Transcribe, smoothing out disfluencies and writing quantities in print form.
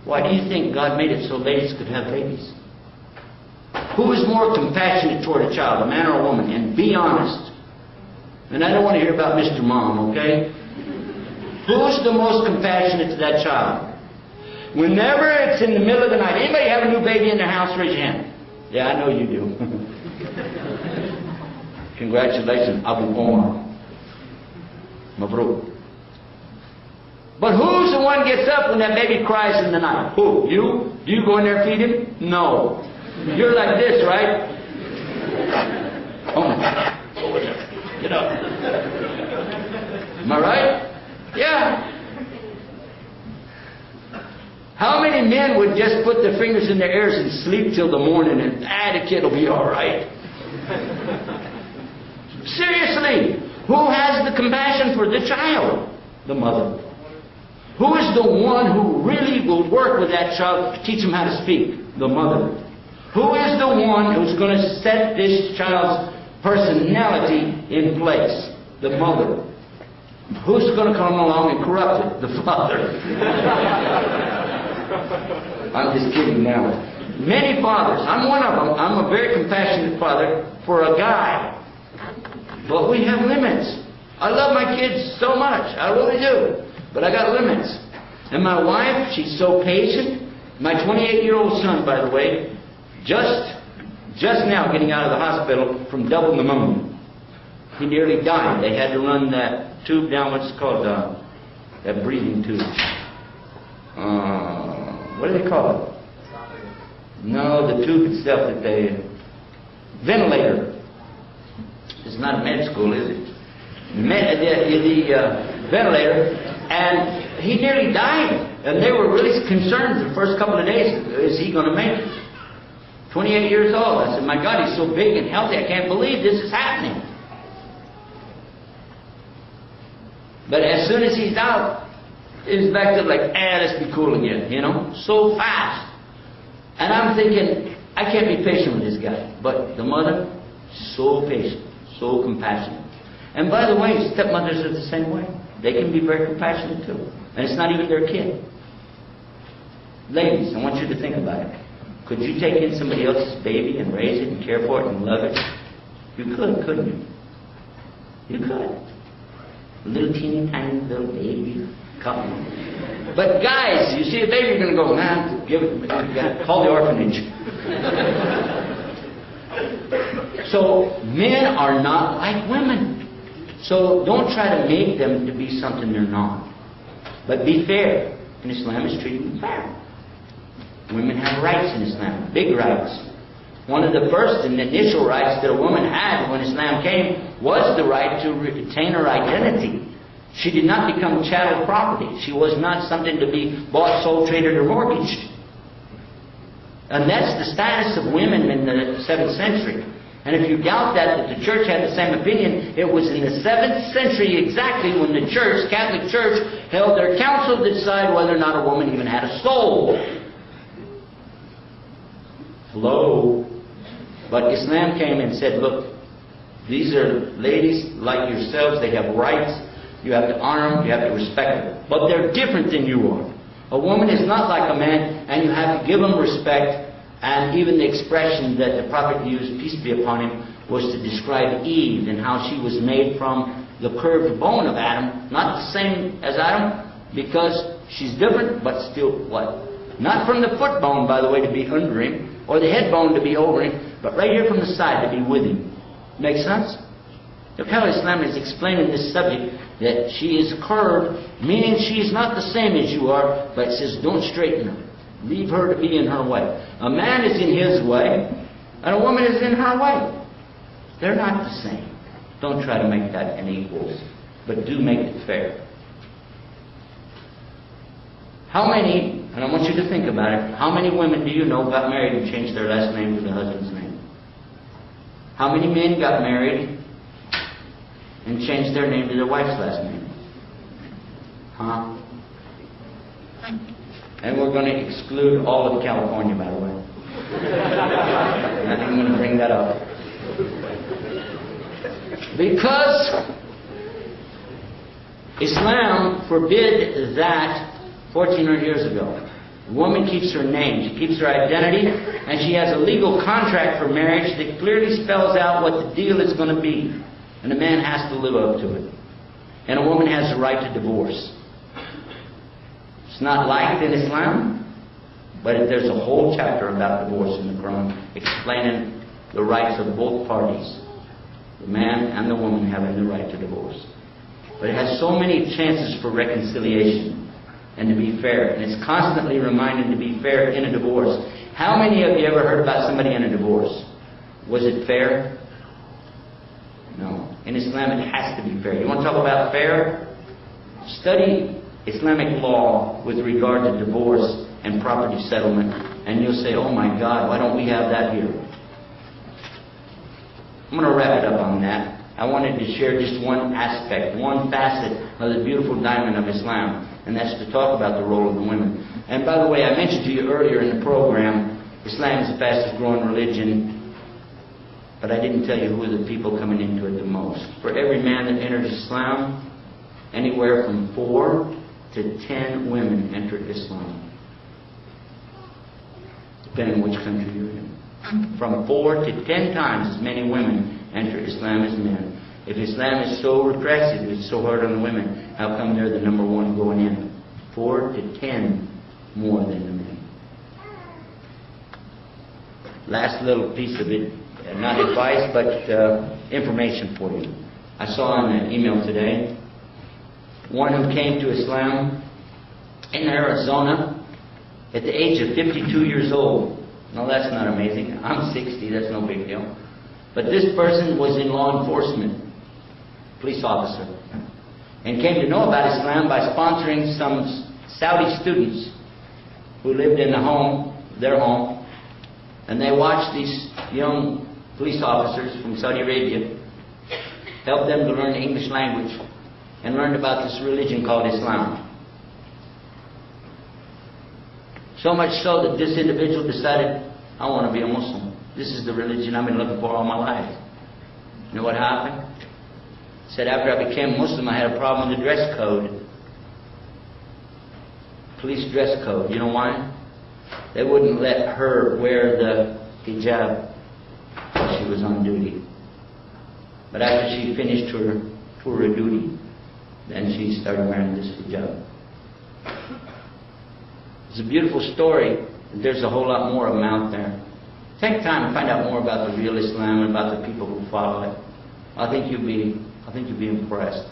Why do you think God made it so ladies could have babies? Who is more compassionate toward a child, a man or a woman? And be honest. And I don't want to hear about Mr. Mom, okay? Who's the most compassionate to that child? Whenever it's in the middle of the night. Anybody have a new baby in their house? Raise your hand. Yeah, I know you do. Congratulations, Abu Omar. Mabruk. But who's the one gets up when that baby cries in the night? Who? You? Do you go in there and feed him? No. You're like this, right? Oh my God. Over there. Get up. Am I right? Yeah. How many men would just put their fingers in their ears and sleep till the morning and, the kid will be all right? Seriously. Who has the compassion for the child? The mother. Who is the one who really will work with that child to teach him how to speak? The mother. Who is the one who's going to set this child's personality in place? The mother. Who's going to come along and corrupt it? The father. I'm just kidding now. Many fathers. I'm one of them. I'm a very compassionate father for a guy. But we have limits. I love my kids so much. I really do. But I got limits. And my wife, she's so patient. My 28-year-old son, by the way, just now getting out of the hospital from double pneumonia. He nearly died. They had to run that tube down, what's it called, that breathing tube. What do they call it? No, the tube itself that they... Ventilator. It's not a med school, is it? The ventilator. And he nearly died. And they were really concerned the first couple of days. Is he going to make it? 28 years old. I said, my God, he's so big and healthy. I can't believe this is happening. But as soon as he's out, it's back to like, let's be cool again, you know? So fast. And I'm thinking, I can't be patient with this guy. But the mother, so patient, so compassionate. And by the way, stepmothers are the same way. They can be very compassionate too. And it's not even their kid. Ladies, I want you to think about it. Could you take in somebody else's baby and raise it and care for it and love it? You could, couldn't you? You could. A little teeny tiny little baby. Couple. But guys, you see a baby, you're going to go, man, give it, call the orphanage. So men are not like women. So don't try to make them to be something they're not. But be fair. And Islam is treating fair. Women have rights in Islam, big rights. One of the first and initial rights that a woman had when Islam came was the right to retain her identity. She did not become chattel property. She was not something to be bought, sold, traded, or mortgaged. And that's the status of women in the 7th century. And if you doubt that the church had the same opinion, it was in the 7th century exactly when the church, Catholic Church, held their council to decide whether or not a woman even had a soul. Hello. But Islam came and said, look, these are ladies like yourselves. They have rights. You have to honor them. You have to respect them. But they're different than you are. A woman is not like a man, and you have to give them respect. And even the expression that the prophet used, peace be upon him, was to describe Eve and how she was made from the curved bone of Adam. Not the same as Adam, because she's different, but still what? Not from the foot bone, by the way, to be under him, or the head bone to be over him, but right here from the side to be with him. Make sense? Look how Islam is explaining this subject, that she is curved, meaning she is not the same as you are, but it says don't straighten her. Leave her to be in her way. A man is in his way, and a woman is in her way. They're not the same. Don't try to make that an equals, but do make it fair. How many, and I want you to think about it, how many women do you know got married and changed their last name to the husband's name? How many men got married and changed their name to their wife's last name? Huh? And we're going to exclude all of California, by the way. I think I'm going to bring that up. Because Islam forbid that 1400 years ago. The woman keeps her name, she keeps her identity, and she has a legal contract for marriage that clearly spells out what the deal is going to be. And the man has to live up to it. And a woman has the right to divorce. It's not liked in Islam, but there's a whole chapter about divorce in the Quran, explaining the rights of both parties. The man and the woman having the right to divorce. But it has so many chances for reconciliation and to be fair. And it's constantly reminded to be fair in a divorce. How many of you ever heard about somebody in a divorce? Was it fair? No. In Islam it has to be fair. You want to talk about fair? Study Islamic law with regard to divorce and property settlement, and you'll say, oh my God, why don't we have that here? I'm going to wrap it up on that. I wanted to share just one aspect, one facet of the beautiful diamond of Islam, and that's to talk about the role of the women. And by the way, I mentioned to you earlier in the program, Islam is the fastest growing religion, but I didn't tell you who are the people coming into it the most. For every man that enters Islam, anywhere from 4 to 10 women enter Islam, depending on which country you're in. From 4 to 10 times as many women enter Islam as men. If Islam is so repressive, it's so hard on the women, how come they're the number one going in? 4 to 10 more than the men. Last little piece of it, not advice, but information for you. I saw in an email today, one who came to Islam in Arizona at the age of 52 years old. No, that's not amazing. I'm 60, that's no big deal. But this person was in law enforcement, police officer, and came to know about Islam by sponsoring some Saudi students who lived in their home, and they watched these young police officers from Saudi Arabia, helped them to learn the English language, and learned about this religion called Islam. So much so that this individual decided, I want to be a Muslim. This is the religion I've been looking for all my life. You know what happened? He said, after I became Muslim, I had a problem with the dress code. Police dress code. You know why? They wouldn't let her wear the hijab while she was on duty. But after she finished her tour of duty, then she started wearing this hijab. It's a beautiful story. There's a whole lot more of them out there. Take time and find out more about the real Islam and about the people who follow it. I think you'll be impressed.